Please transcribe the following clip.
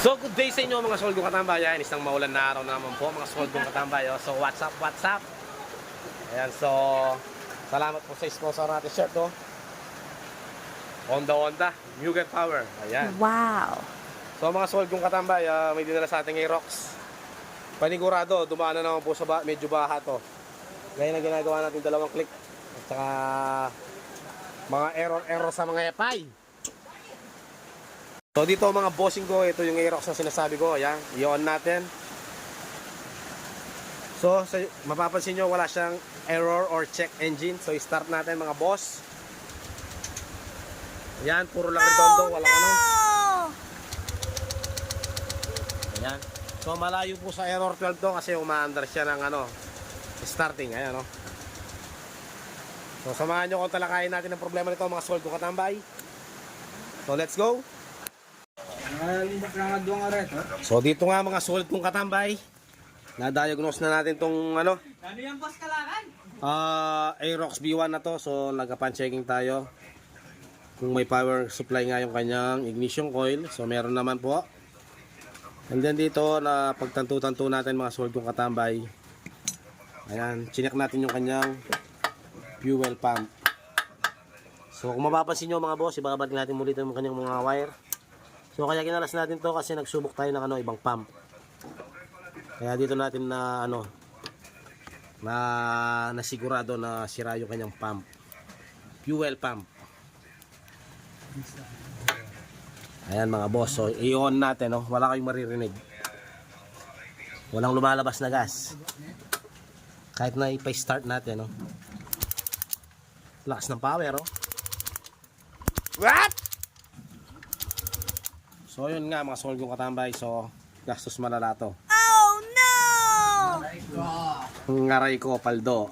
So good day sa inyo mga soldong katambay. Ayan, isang maulan na araw na naman po mga soldong katambay. So what's up, what's up? Ayan, so salamat po sa sponsor natin shirt, no? Honda, Mugen Power. Ayan. Wow. So mga soldong katambay, may dinala sa ating Aerox. Panigurado, dumaan na naman po sa medyo baha to. Ngayon ang ginagawa natin dalawang click. At saka mga error sa mga epay. So dito mga bossing ko, ito yung Aerox na sinasabi ko. Ayan, i-on natin. So mapapansin nyo wala siyang error or check engine. So i-start natin mga boss. Ayan, puro lang redondo, walang ano. Ayan. So malayo po sa error 12 to kasi umaandar siya ng ano, starting. Ayan, no. So samahan nyo kung talakayin natin ang problema nito mga soldong katambay. So let's go. So dito nga mga soldong katambay, na-diagnose na natin tong ano, Ano yan, boss Kalangan? Aerox B1 na to. So nagka-pan-checking tayo kung may power supply nga yung kanyang ignition coil. So meron naman po. And then dito na pagtanto-tanto natin mga soldong katambay. Ayan, chinek natin yung kanyang fuel pump. So kung mapapansin nyo mga boss, ibabalik natin muli yung kanyang mga wire. So kaya kinalas natin to kasi nagsubok tayo ng ano, ibang pump. Kaya dito natin na ano, na nasigurado na sira yung kanyang pump. Fuel pump. Ayan mga boss, so i-on natin, no? Wala kayong maririnig. Walang lumalabas na gas. Kahit na ipa-start natin, no? Lakas ng power, oh. What? So yun nga mga soldong katambay, so gastos malala to. Oh no! Ngaray ko, paldo.